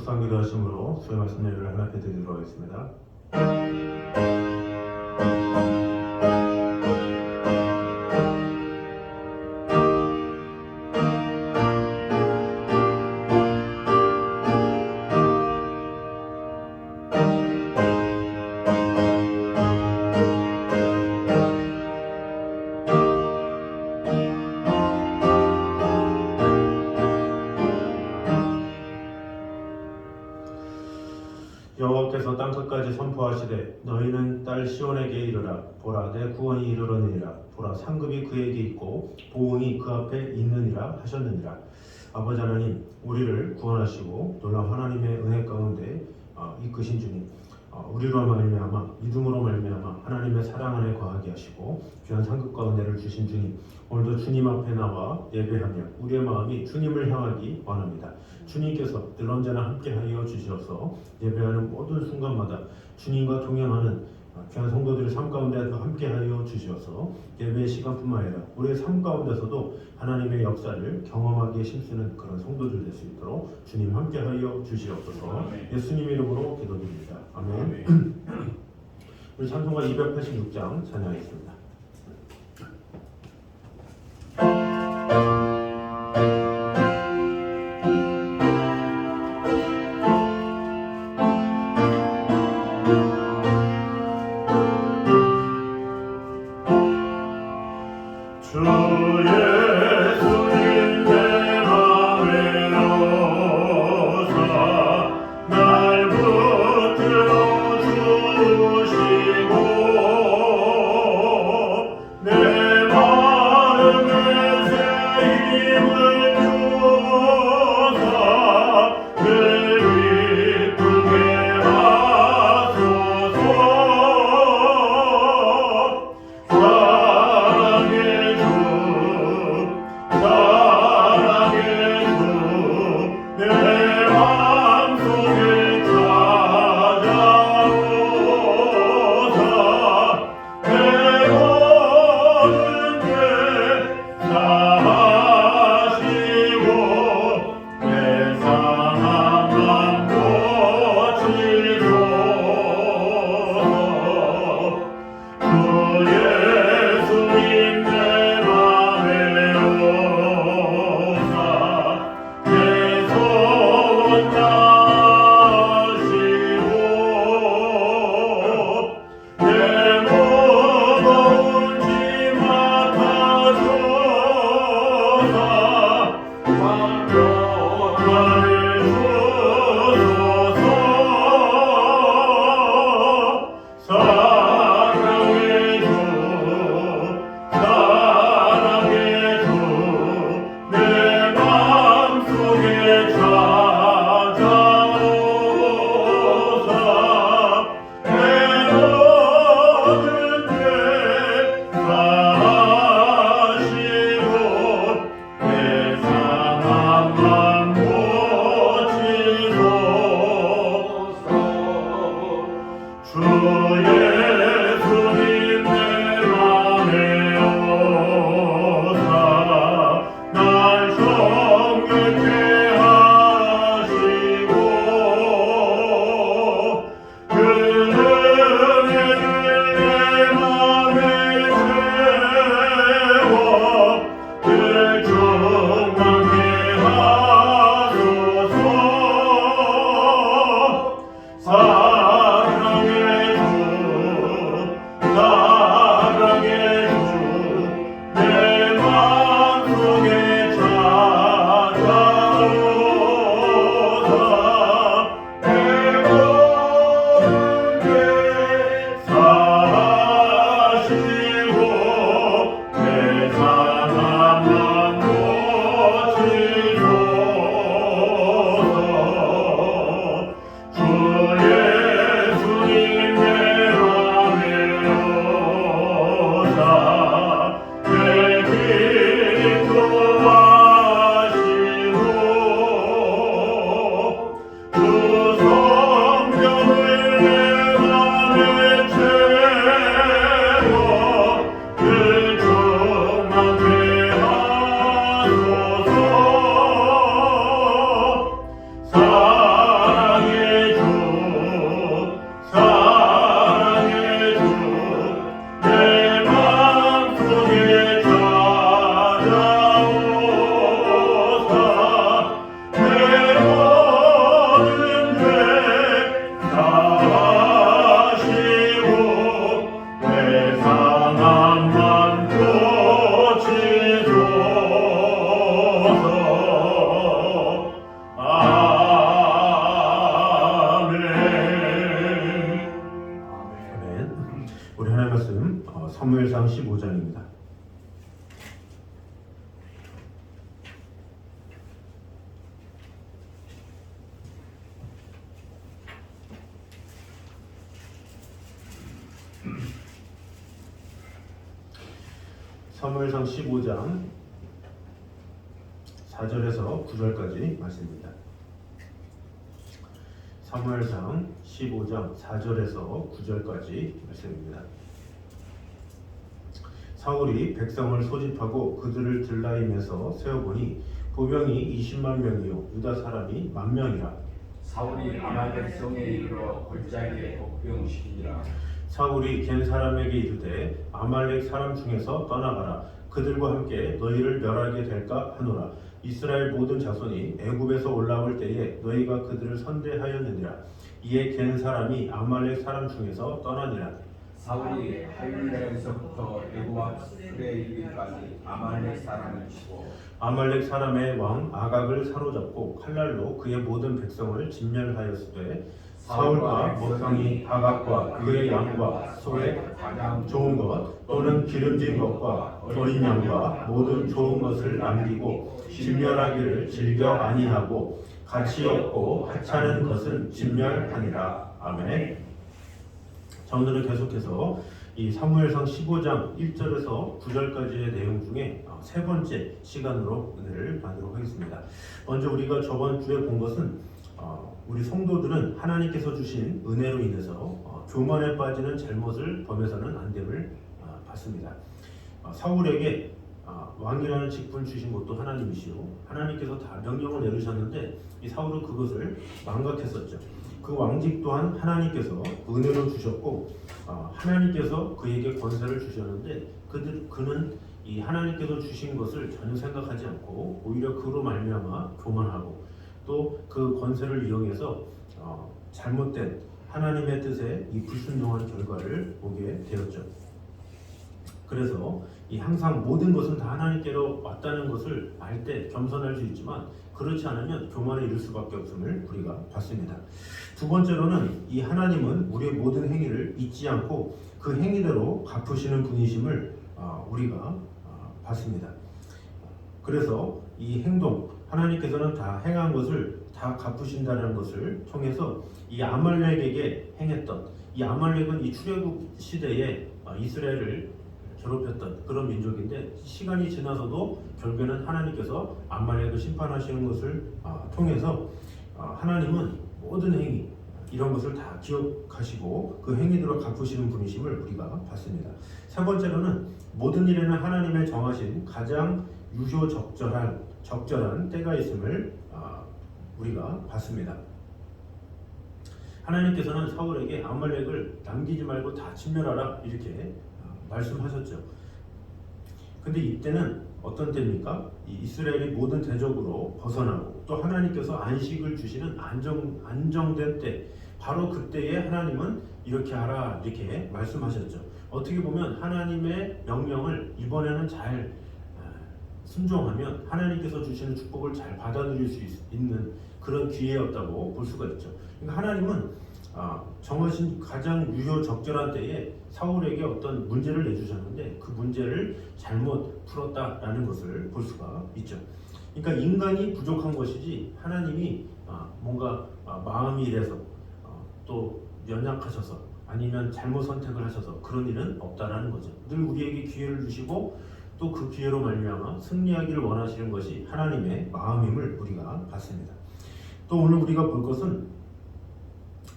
묵상기도 하심으로 수요 말씀 예배를 하나님께 드리도록 하겠습니다. 여호와께서 땅끝까지 선포하시되 너희는 딸 시온에게 이르라. 보라, 내 구원이 이르러니라. 보라, 상급이 그에게 있고 보응이 그 앞에 있느니라 하셨느니라. 아버지 하나님, 우리를 구원하시고 놀라운 하나님의 은혜 가운데 이끄신 주님, 우리로 말미암아 믿음으로 말미암아 하나님의 사랑 안에 거하게 하시고 귀한 상급과 은혜를 주신 주님, 오늘도 주님 앞에 나와 예배하며 우리의 마음이 주님을 향하기 원합니다. 주님께서 늘 언제나 함께하여 주시어서 예배하는 모든 순간마다 주님과 동행하는 귀한 성도들의 삶 가운데도 함께하여 주시어서 예배의 시간뿐만 아니라 우리의 삶 가운데서도 하나님의 역사를 경험하기에 힘쓰는 그런 성도들 될 수 있도록 주님 함께하여 주시옵소서. 아멘. 예수님 이름으로 기도드립니다. 아멘. 우리 찬송가 286장 찬양하겠습니다. 날 붙들어 주시고, 사무엘상 15장입니다. 사무엘상 15장 4절에서 9절까지 말씀입니다. 사무엘상 15장 4절에서 9절까지 말씀입니다. 사울이 백성을 소집하고 그들을 들라임에서 세어보니 보병이 20만 명이요 유다 사람이 10,000명이라. 사울이 아말렉 성에 이르러 골짜기에 복병시키니라. 사울이 겐 사람에게 이르되 아말렉 사람 중에서 떠나가라. 그들과 함께 너희를 멸하게 될까 하노라. 이스라엘 모든 자손이 애굽에서 올라올 때에 너희가 그들을 선대하였느니라. 이에 겐 사람이 아말렉 사람 중에서 떠나니라. 사울이 하윌레에서부터 애굽 앞에 이르기까지 아말렉 사람을 치고 아말렉 사람의 왕 아각을 사로잡고 칼날로 그의 모든 백성을 진멸하였으되 사울과 백성이 아각과 그의 양과 소의 가장 좋은 것 또는 기름진 것과 어린 양과 모든 좋은 것을 남기고 진멸하기를 즐겨 아니하고 가치 없고 하찮은 것은 진멸하니라. 아멘. 자, 오늘은 계속해서 이 사무엘상 15장 1절에서 9절까지의 내용 중에 세 번째 시간으로 은혜를 나누도록 하겠습니다. 먼저 우리가 저번 주에 본 것은 우리 성도들은 하나님께서 주신 은혜로 인해서 교만에 빠지는 잘못을 범해서는 안 됨을 봤습니다. 사울에게 왕이라는 직분 주신 것도 하나님이시요 하나님께서 다 명령을 내리셨는데 이 사울은 그것을 망각했었죠. 그 왕직 또한 하나님께서 은혜로 주셨고 하나님께서 그에게 권세를 주셨는데 그는 이 하나님께서 주신 것을 전혀 생각하지 않고 오히려 그로 말미암아 교만하고 또 그 권세를 이용해서 잘못된 하나님의 뜻에 이 불순종한 결과를 보게 되었죠. 그래서 이 항상 모든 것은 다 하나님께로 왔다는 것을 알 때 겸손할 수 있지만 그렇지 않으면 교만에 이를 수밖에 없음을 우리가 봤습니다. 두 번째로는 이 하나님은 우리의 모든 행위를 잊지 않고 그 행위대로 갚으시는 분이심을 우리가 봤습니다. 그래서 이 행동 하나님께서는 다 행한 것을 다 갚으신다는 것을 통해서 이 아말렉에게 행했던 이 아말렉은 이 출애굽 시대에 이스라엘을 괴롭혔던 그런 민족인데 시간이 지나서도 결국에는 하나님께서 아말렉을 심판하시는 것을 통해서 하나님은 모든 행위 이런 것을 다 기억하시고 그 행위대로 갚으시는 분이심을 우리가 봤습니다. 세 번째로는 모든 일에는 하나님의 정하신 가장 적절한 때가 있음을 우리가 봤습니다. 하나님께서는 사울에게 아말렉을 남기지 말고 다 진멸하라 이렇게 말씀하셨죠. 근데 이때는 어떤 때입니까? 이 이스라엘이 모든 대적으로 벗어나고 또 하나님께서 안식을 주시는 안정된 때 바로 그때에 하나님은 이렇게 하라 이렇게 말씀하셨죠. 어떻게 보면 하나님의 명령을 이번에는 잘 순종하면 하나님께서 주시는 축복을 잘 받아들일 수 있는 그런 기회였다고 볼 수가 있죠. 그러니까 하나님은 정하신 가장 유효적절한 때에 사울에게 어떤 문제를 내주셨는데 그 문제를 잘못 풀었다라는 것을 볼 수가 있죠. 그러니까 인간이 부족한 것이지 하나님이 뭔가 마음이 이래서 또 연약하셔서 아니면 잘못 선택을 하셔서 그런 일은 없다라는 거죠. 늘 우리에게 기회를 주시고 또 그 기회로 말미암아 승리하기를 원하시는 것이 하나님의 마음임을 우리가 봤습니다. 또 오늘 우리가 볼 것은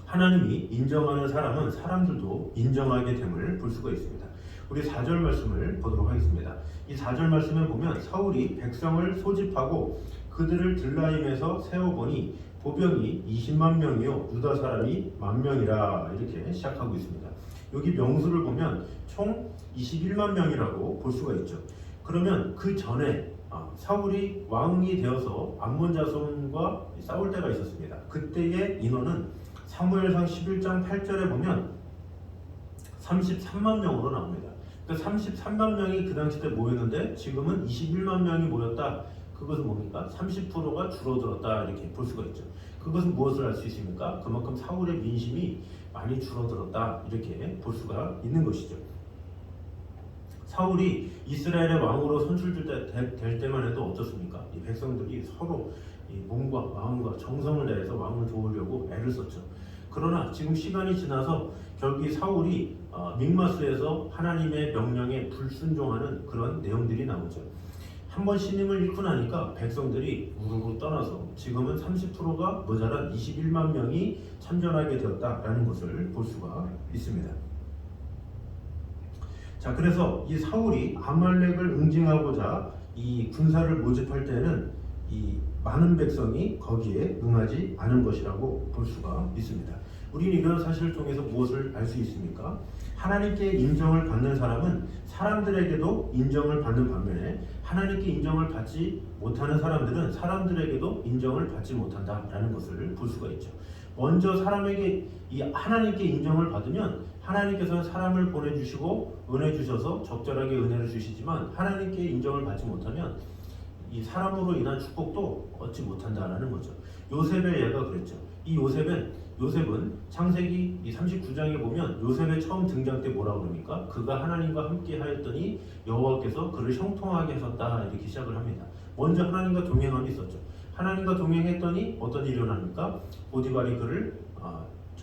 하나님이 인정하는 사람은 사람들도 인정하게 됨을 볼 수가 있습니다. 우리 4절 말씀을 보도록 하겠습니다. 이 4절 말씀에 보면 사울이 백성을 소집하고 그들을 들라임에서 세워보니 보병이 20만 명이요 유다 사람이 10,000명이라 이렇게 시작하고 있습니다. 여기 명수를 보면 총 21만 명이라고 볼 수가 있죠. 그러면 그 전에 사울이 왕이 되어서 암몬 자손과 싸울 때가 있었습니다. 그때의 인원은 사무엘상 11장 8절에 보면 33만 명으로 나옵니다. 그러니까 33만 명이 그 당시 때 모였는데 지금은 21만 명이 모였다. 그것은 뭡니까? 30%가 줄어들었다 이렇게 볼 수가 있죠. 그것은 무엇을 알 수 있습니까? 그만큼 사울의 민심이 많이 줄어들었다 이렇게 볼 수가 있는 것이죠. 사울이 이스라엘의 왕으로 선출될 때만 해도 어떻습니까? 이 백성들이 서로 이 몸과 마음과 정성을 다해서 왕을 도우려고 애를 썼죠. 그러나 지금 시간이 지나서 결국 사울이 믹마스에서 하나님의 명령에 불순종하는 그런 내용들이 나오죠. 한번 신임을 잃고 나니까 백성들이 우르르 떠나서 지금은 30%가 모자란 21만 명이 참전하게 되었다라는 것을 볼 수가 있습니다. 자, 그래서 이 사울이 아말렉을 응징하고자 이 군사를 모집할 때는 이 많은 백성이 거기에 응하지 않은 것이라고 볼 수가 있습니다. 우리는 이런 사실을 통해서 무엇을 알 수 있습니까? 하나님께 인정을 받는 사람은 사람들에게도 인정을 받는 반면에 하나님께 인정을 받지 못하는 사람들은 사람들에게도 인정을 받지 못한다라는 것을 볼 수가 있죠. 먼저 사람에게 이 하나님께 인정을 받으면 하나님께서는 사람을 보내주시고 은혜 주셔서 적절하게 은혜를 주시지만 하나님께 인정을 받지 못하면 이 사람으로 인한 축복도 얻지 못한다라는 거죠. 요셉의 예가 그랬죠. 이 요셉은 창세기 39장에 보면 요셉의 처음 등장 때 뭐라고 그럽니까? 그가 하나님과 함께 하였더니 여호와께서 그를 형통하게 하셨다 이렇게 시작을 합니다. 먼저 하나님과 동행함이 있었죠. 하나님과 동행했더니 어떤 일이 일어납니까? 보디발이 그를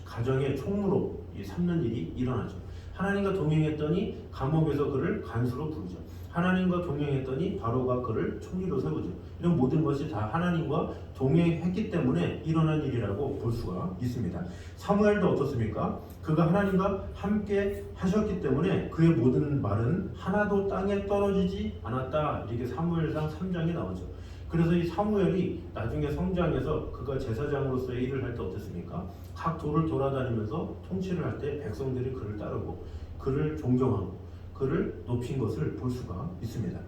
가정의 총무로 삼는 일이 일어나죠. 하나님과 동행했더니 감옥에서 그를 간수로 부르죠. 하나님과 동행했더니 바로가 그를 총리로 세우죠. 이런 모든 것이 다 하나님과 동행했기 때문에 일어난 일이라고 볼 수가 있습니다. 사무엘도 어떻습니까? 그가 하나님과 함께 하셨기 때문에 그의 모든 말은 하나도 땅에 떨어지지 않았다. 이렇게 사무엘상 3장에 나오죠. 그래서 이 사무엘이 나중에 성장해서 그가 제사장으로서의 일을 할 때 어땠습니까? 각 도를 돌아다니면서 통치를 할 때 백성들이 그를 따르고 그를 존경하고 그를 높인 것을 볼 수가 있습니다.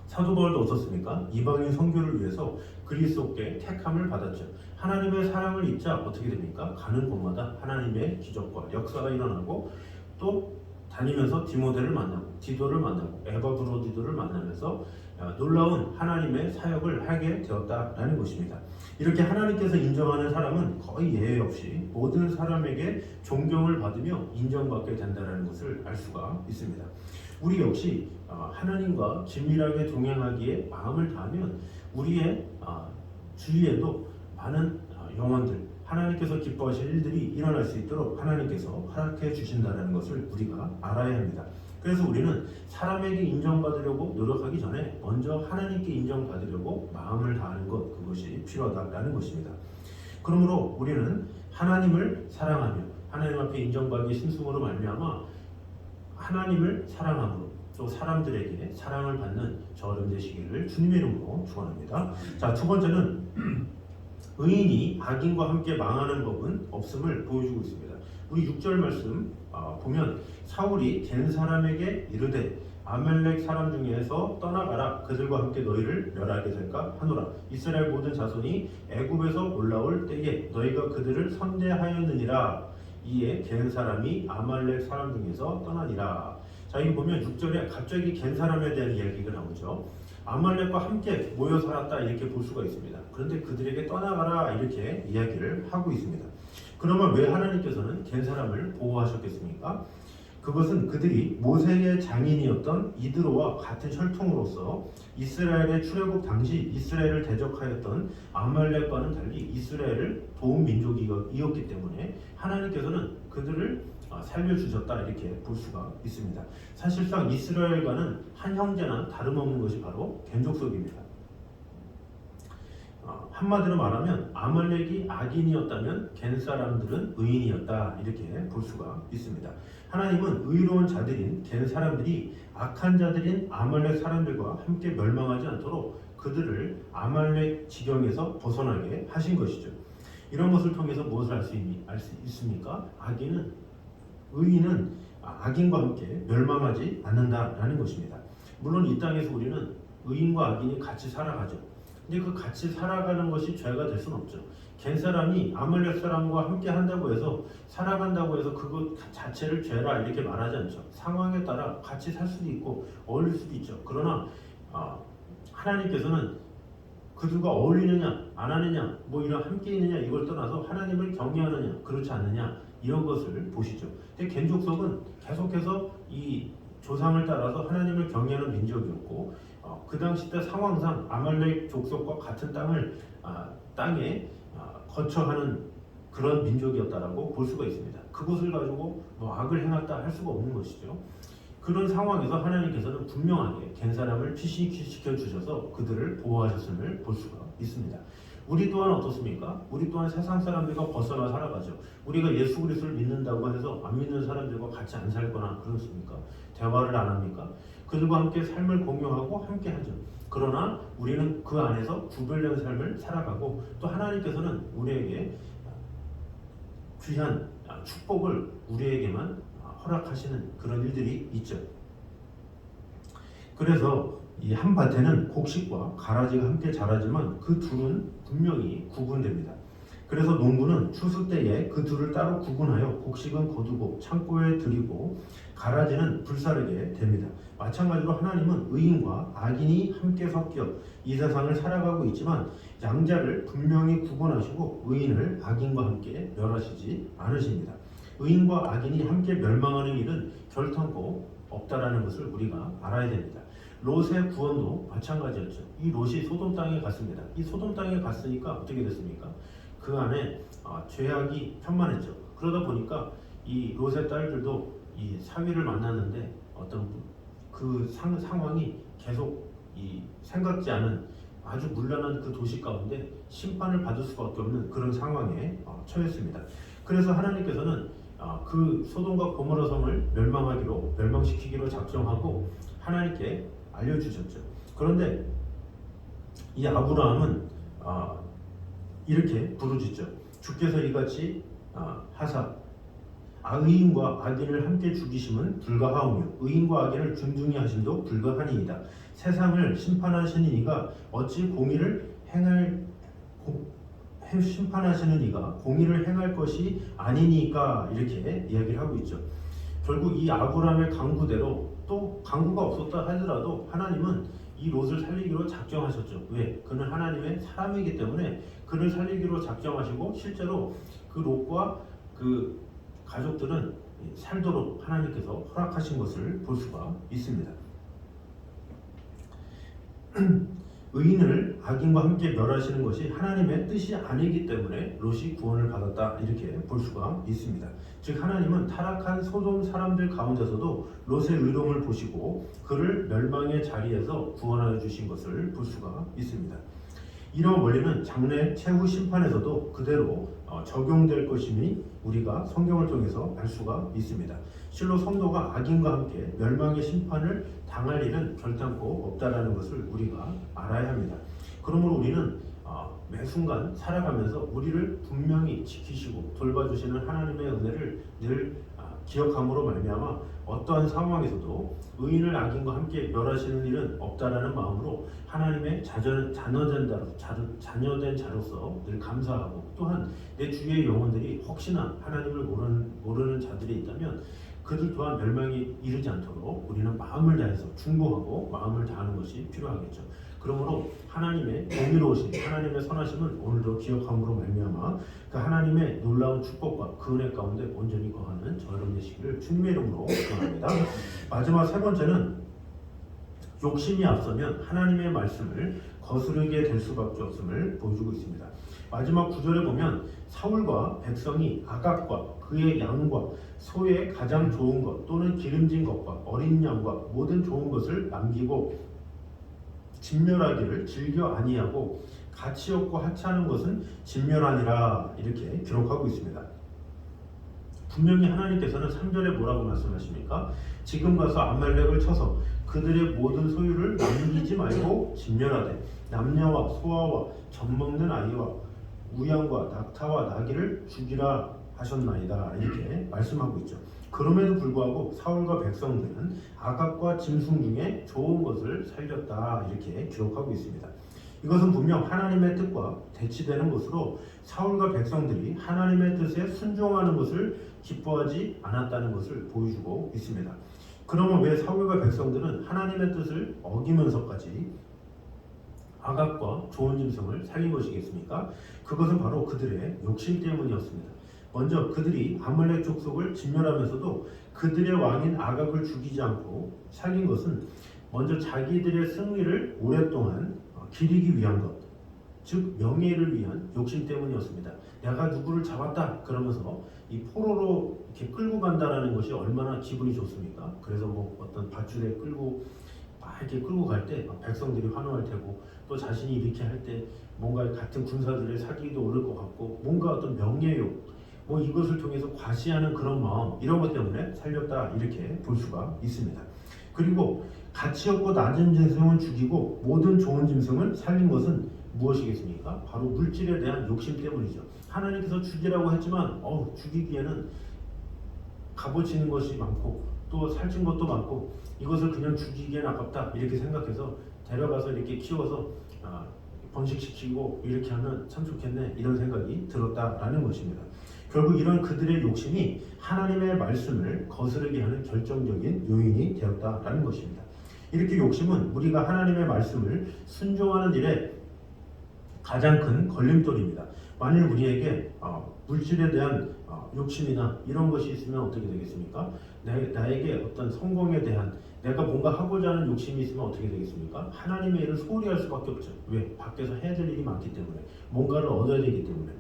사도 바울도 어떻습니까? 이방인 선교를 위해서 그리스도께 택함을 받았죠. 하나님의 사랑을 입자 어떻게 됩니까? 가는 곳마다 하나님의 기적과 역사가 일어나고 또 다니면서 디모데를 만나고 디도를 만나고 에바브로디도를 만나면서 놀라운 하나님의 사역을 하게 되었다라는 것입니다. 이렇게 하나님께서 인정하는 사람은 거의 예외 없이 모든 사람에게 존경을 받으며 인정받게 된다는 것을 알 수가 있습니다. 우리 역시 하나님과 긴밀하게 동행하기에 마음을 다하면 우리의 주위에도 많은 영혼들 하나님께서 기뻐하실 일들이 일어날 수 있도록 하나님께서 허락해 주신다는 것을 우리가 알아야 합니다. 그래서 우리는 사람에게 인정받으려고 노력하기 전에 먼저 하나님께 인정받으려고 마음을 다하는 것, 그것이 필요하다는 것입니다. 그러므로 우리는 하나님을 사랑하며 하나님 앞에 인정받기 신승으로 말미암아 하나님을 사랑함으로 또 사람들에게 사랑을 받는 저여러분 되시기를 주님의 이름으로 축원합니다. 자, 두 번째는 의인이 악인과 함께 망하는 법은 없음을 보여주고 있습니다. 우리 6절 말씀 보면 사울이 겐 사람에게 이르되 아말렉 사람 중에서 떠나가라 그들과 함께 너희를 멸하게 될까 하노라. 이스라엘 모든 자손이 애굽에서 올라올 때에 너희가 그들을 선대하였느니라. 이에 겐 사람이 아말렉 사람 중에서 떠나니라. 자, 여기 보면 6절에 갑자기 겐 사람에 대한 이야기가 나오죠. 아말렉과 함께 모여 살았다 이렇게 볼 수가 있습니다. 그런데 그들에게 떠나가라 이렇게 이야기를 하고 있습니다. 그러면 왜 하나님께서는 겐 사람을 보호하셨겠습니까? 그것은 그들이 모세의 장인이었던 이드로와 같은 혈통으로서 이스라엘의 출애굽 당시 이스라엘을 대적하였던 아말렉과는 달리 이스라엘을 도운 민족이었기 때문에 하나님께서는 그들을 살려주셨다 이렇게 볼 수가 있습니다. 사실상 이스라엘과는 한 형제나 다름없는 것이 바로 겐족속입니다. 한마디로 말하면 아말렉이 악인이었다면 겐 사람들은 의인이었다 이렇게 볼 수가 있습니다. 하나님은 의로운 자들인 겐 사람들이 악한 자들인 아말렉 사람들과 함께 멸망하지 않도록 그들을 아말렉 지경에서 벗어나게 하신 것이죠. 이런 것을 통해서 무엇을 알 수 있습니까? 의인은 악인과 함께 멸망하지 않는다라는 것입니다. 물론 이 땅에서 우리는 의인과 악인이 같이 살아가죠. 근데 그 같이 살아가는 것이 죄가 될 수는 없죠. 겐 사람이 아말렉 사람과 함께 한다고 해서 살아간다고 해서 그것 자체를 죄라 이렇게 말하지 않죠. 상황에 따라 같이 살 수도 있고 어울릴 수도 있죠. 그러나 하나님께서는 그들과 어울리느냐 안 하느냐 뭐 이런 함께 있느냐 이걸 떠나서 하나님을 경외하느냐 그렇지 않느냐 이런 것을 보시죠. 근데 겐족속은 계속해서 이 조상을 따라서 하나님을 경외하는 민족이었고 그 당시 때 상황상 아말렉 족속과 같은 땅에 거처하는 그런 민족이었다라고 볼 수가 있습니다. 그것을 가지고 뭐 악을 행했다 할 수가 없는 것이죠. 그런 상황에서 하나님께서는 분명하게 갠 사람을 피신시켜 주셔서 그들을 보호하셨음을 볼 수가 있습니다. 우리 또한 어떻습니까? 우리 또한 세상 사람들과 벗어나 살아가죠. 우리가 예수 그리스도를 믿는다고 해서 안 믿는 사람들과 같이 안 살거나 그렇습니까? 대화를 안 합니까? 그들과 함께 삶을 공유하고 함께 하죠. 그러나 우리는 그 안에서 구별된 삶을 살아가고 또 하나님께서는 우리에게 귀한 축복을 우리에게만 허락하시는 그런 일들이 있죠. 그래서 이 한 밭에는 곡식과 가라지가 함께 자라지만 그 둘은 분명히 구분됩니다. 그래서 농부는 추수 때에 그 둘을 따로 구분하여 곡식은 거두고 창고에 들이고 가라지는 불사르게 됩니다. 마찬가지로 하나님은 의인과 악인이 함께 섞여 이 세상을 살아가고 있지만 양자를 분명히 구분하시고 의인을 악인과 함께 멸하시지 않으십니다. 의인과 악인이 함께 멸망하는 일은 결탄코 없다라는 것을 우리가 알아야 됩니다. 롯의 구원도 마찬가지였죠. 이 롯이 소돔 땅에 갔습니다. 이 소돔 땅에 갔으니까 어떻게 됐습니까? 그 안에 죄악이 편만했죠. 그러다 보니까 이 롯의 딸들도 이 사위를 만났는데 어떤 그 상황이 계속 이 생각지 않은 아주 문란한 그 도시 가운데 심판을 받을 수밖에 없는 그런 상황에 처했습니다. 그래서 하나님께서는 그 소돔과 고모라 성을 멸망시키기로 작정하고 하나님께 알려주셨죠. 그런데 이 아브라함은 이렇게 부르짖죠. 주께서 이같이 하사 의인과 악인을 함께 죽이심은 불가하오며 의인과 악인을 균등히 하심도 불가하니이다. 세상을 심판하시는 이가 어찌 심판하시는 이가 공의를 행할 것이 아니니까 이렇게 이야기를 하고 있죠. 결국 이 아브라함의 강구대로 또 강구가 없었다 하더라도 하나님은 이 롯을 살리기로 작정하셨죠. 왜? 그는 하나님의 사람이기 때문에 그를 살리기로 작정하시고 실제로 그 롯과 그 가족들은 살도록 하나님께서 허락하신 것을 볼 수가 있습니다. 의인을 악인과 함께 멸하시는 것이 하나님의 뜻이 아니기 때문에 롯이 구원을 받았다 이렇게 볼 수가 있습니다. 즉 하나님은 타락한 소돔 사람들 가운데서도 롯의 의로움을 보시고 그를 멸망의 자리에서 구원하여 주신 것을 볼 수가 있습니다. 이런 원리는 장래 최후 심판에서도 그대로 적용될 것임이 우리가 성경을 통해서 알 수가 있습니다. 실로 성도가 악인과 함께 멸망의 심판을 당할 일은 결단코 없다라는 것을 우리가 알아야 합니다. 그러므로 우리는 매 순간 살아가면서 우리를 분명히 지키시고 돌봐주시는 하나님의 은혜를 늘 기억함으로 말미암아 어떠한 상황에서도 의인을 악인과 함께 멸하시는 일은 없다라는 마음으로 하나님의 자녀된 자로서 늘 감사하고 또한 내 주위의 영혼들이 혹시나 하나님을 모르는 자들이 있다면 그들 또한 멸망이 이르지 않도록 우리는 마음을 다해서 중보하고 마음을 다하는 것이 필요하겠죠. 그러므로 하나님의 공의로우신 하나님의 선하심을 오늘도 기억함으로 말미암아 그 하나님의 놀라운 축복과 그 은혜 가운데 온전히 거하는 저 여러분 되시기를 주님의 이름으로 축원합니다. 마지막 세 번째는 욕심이 앞서면 하나님의 말씀을 거스르게 될 수밖에 없음을 보여주고 있습니다. 마지막 구절에 보면 사울과 백성이 아각과 그의 양과 소의 가장 좋은 것 또는 기름진 것과 어린 양과 모든 좋은 것을 남기고 진멸하기를 즐겨 아니하고 가치 없고 하찮은 것은 진멸하니라 이렇게 기록하고 있습니다. 분명히 하나님께서는 3절에 뭐라고 말씀하십니까? 지금 가서 아말렉을 쳐서 그들의 모든 소유를 남기지 말고 진멸하되 남녀와 소아와 젖먹는 아이와 우양과 낙타와 나귀를 죽이라 하셨나이다 이렇게 말씀하고 있죠. 그럼에도 불구하고 사울과 백성들은 아각과 짐승 중에 좋은 것을 살렸다 이렇게 기록하고 있습니다. 이것은 분명 하나님의 뜻과 대치되는 것으로 사울과 백성들이 하나님의 뜻에 순종하는 것을 기뻐하지 않았다는 것을 보여주고 있습니다. 그러면 왜 사울과 백성들은 하나님의 뜻을 어기면서까지 아각과 좋은 짐승을 살린 것이겠습니까? 그것은 바로 그들의 욕심 때문이었습니다. 먼저 그들이 아말렉 족속을 진멸하면서도 그들의 왕인 아각을 죽이지 않고 살린 것은 먼저 자기들의 승리를 오랫동안 기리기 위한 것, 즉 명예를 위한 욕심 때문이었습니다. 내가 누구를 잡았다 그러면서 이 포로로 이렇게 끌고 간다라는 것이 얼마나 기분이 좋습니까? 그래서 뭐 어떤 밧줄에 끌고 막 이렇게 끌고 갈 때 백성들이 환호할 테고, 또 자신이 이렇게 할 때 뭔가 같은 군사들의 사기도 오를 것 같고, 뭔가 어떤 명예욕, 뭐 이것을 통해서 과시하는 그런 마음, 이런 것 때문에 살렸다 이렇게 볼 수가 있습니다. 그리고 가치 없고 낮은 짐승은 죽이고 모든 좋은 짐승을 살린 것은 무엇이겠습니까? 바로 물질에 대한 욕심 때문이죠. 하나님께서 죽이라고 했지만 죽이기에는 값어치는 것이 많고 또 살찐 것도 많고 이것을 그냥 죽이기엔 아깝다 이렇게 생각해서 데려가서 이렇게 키워서 번식시키고 이렇게 하면 참 좋겠네 이런 생각이 들었다라는 것입니다. 결국 이런 그들의 욕심이 하나님의 말씀을 거스르게 하는 결정적인 요인이 되었다라는 것입니다. 이렇게 욕심은 우리가 하나님의 말씀을 순종하는 일에 가장 큰 걸림돌입니다. 만일 우리에게 물질에 대한 욕심이나 이런 것이 있으면 어떻게 되겠습니까? 나에게 어떤 성공에 대한 내가 뭔가 하고자 하는 욕심이 있으면 어떻게 되겠습니까? 하나님의 일을 소홀히 할 수밖에 없죠. 왜? 밖에서 해야 될 일이 많기 때문에, 뭔가를 얻어야 되기 때문에.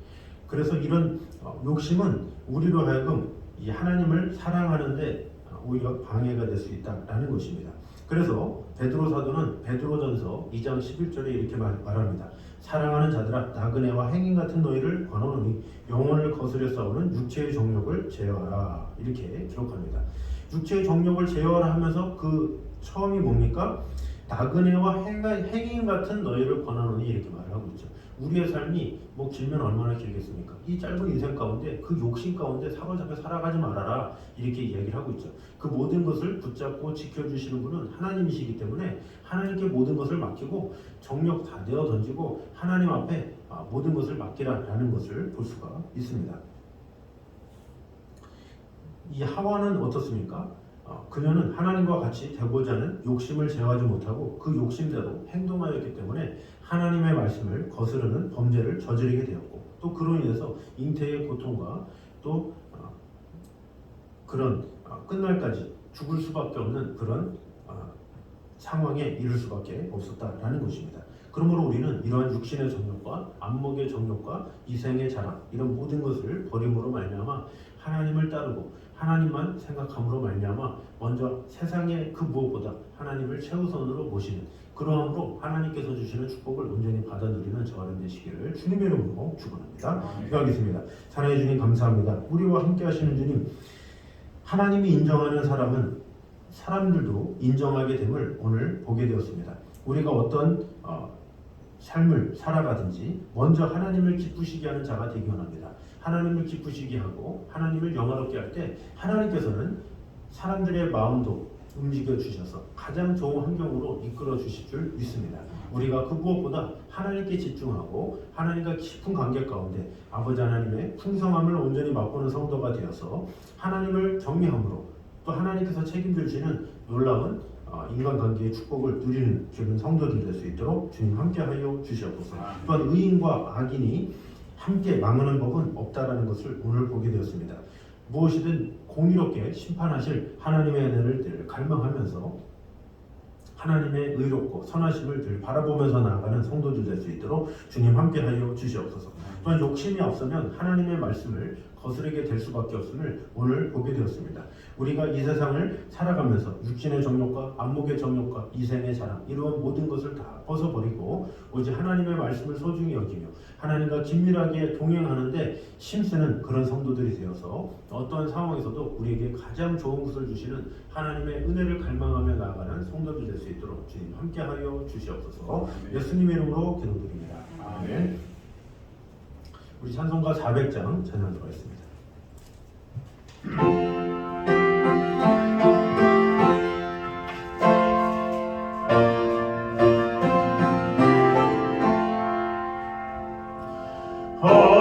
그래서 이런 욕심은 우리로 하여금 이 하나님을 사랑하는데 오히려 방해가 될 수 있다라는 것입니다. 그래서 베드로 사도는 베드로전서 2장 11절에 이렇게 말합니다. 사랑하는 자들아 나그네와 행인 같은 너희를 권하노니 영혼을 거스려 싸우는 육체의 정욕을 제어하라 이렇게 기록합니다. 육체의 정욕을 제어하라 하면서 그 처음이 뭡니까? 나그네와 행인 같은 너희를 권하노니 이렇게 말을 하고 있죠. 우리의 삶이 뭐 길면 얼마나 길겠습니까? 이 짧은 인생 가운데 그 욕심 가운데 사로잡혀 살아가지 말아라 이렇게 이야기를 하고 있죠. 그 모든 것을 붙잡고 지켜주시는 분은 하나님이시기 때문에 하나님께 모든 것을 맡기고 정력 다 내어 던지고 하나님 앞에 모든 것을 맡기라라는 것을 볼 수가 있습니다. 이 하와는 어떻습니까? 그녀는 하나님과 같이 되고자 하는 욕심을 제어하지 못하고 그 욕심대로 행동하였기 때문에 하나님의 말씀을 거스르는 범죄를 저지르게 되었고, 또 그로 인해서 잉태의 고통과 또 그런 끝날까지 죽을 수밖에 없는 그런 상황에 이를 수밖에 없었다라는 것입니다. 그러므로 우리는 이러한 육신의 정욕과 안목의 정욕과 이생의 자랑 이런 모든 것을 버림으로 말미암아 하나님을 따르고 하나님만 생각함으로 말미암아 먼저 세상의 그 무엇보다 하나님을 최우선으로 모시는, 그러함으로 하나님께서 주시는 축복을 온전히 받아 누리는 저와 여러분 되시기를 주님의 이름으로 축원합니다. 기도하겠습니다. 사랑해 주님 감사합니다. 우리와 함께 하시는 주님, 하나님이 인정하는 사람은 사람들도 인정하게 됨을 오늘 보게 되었습니다. 우리가 어떤 삶을 살아가든지 먼저 하나님을 기쁘시게 하는 자가 되기 원합니다. 하나님을 기쁘시게 하고 하나님을 영화롭게 할 때 하나님께서는 사람들의 마음도 움직여 주셔서 가장 좋은 환경으로 이끌어 주실 줄 믿습니다. 우리가 그 무엇보다 하나님께 집중하고 하나님과 깊은 관계 가운데 아버지 하나님의 풍성함을 온전히 맛보는 성도가 되어서 하나님을 경외함으로 또 하나님께서 책임져 주시는 놀라운 인간관계의 축복을 누리는 주는 성도들 될 수 있도록 주님 함께하여 주시옵소서. 또한 의인과 악인이 함께 망하는 법은 없다라는 것을 오늘 보게 되었습니다. 무엇이든 공의롭게 심판하실 하나님의 은혜를 늘 갈망하면서 하나님의 의롭고 선하심을 늘 바라보면서 나아가는 성도들 될 수 있도록 주님 함께하여 주시옵소서. 또한 욕심이 앞서면 하나님의 말씀을 거스르게 될 수밖에 없음을 오늘 보게 되었습니다. 우리가 이 세상을 살아가면서 육신의 정욕과 안목의 정욕과 이생의 자랑 이러한 모든 것을 다 벗어버리고 오직 하나님의 말씀을 소중히 여기며 하나님과 긴밀하게 동행하는데 힘쓰는 그런 성도들이 되어서 어떠한 상황에서도 우리에게 가장 좋은 것을 주시는 하나님의 은혜를 갈망하며 나아가는 성도들 될 수 있도록 주님 함께하여 주시옵소서. 예수님의 이름으로 기도드립니다. 아멘. 우리 찬송가 400장 찬양하도록 하겠습니다. 또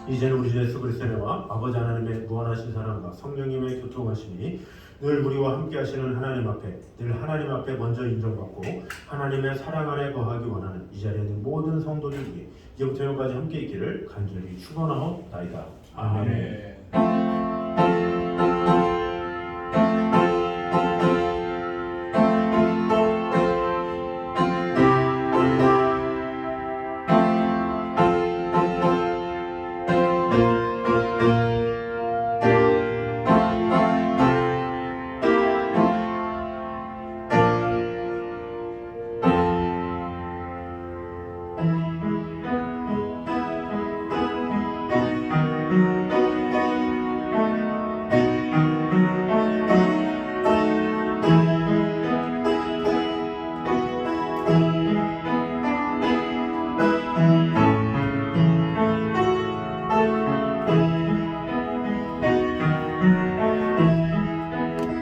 이제는 우리 주 예수 그리스도의 은혜와 아버지 하나님의 무한하신 사랑과 성령님의 교통하심이 늘 우리와 함께 하시는 하나님 앞에 늘 하나님 앞에 먼저 인정받고 하나님의 사랑 안에 거하기 원하는 이 자리에 있는 모든 성도들 위해 이제부터 영까지 함께 있기를 간절히 축원하옵나이다. 아멘.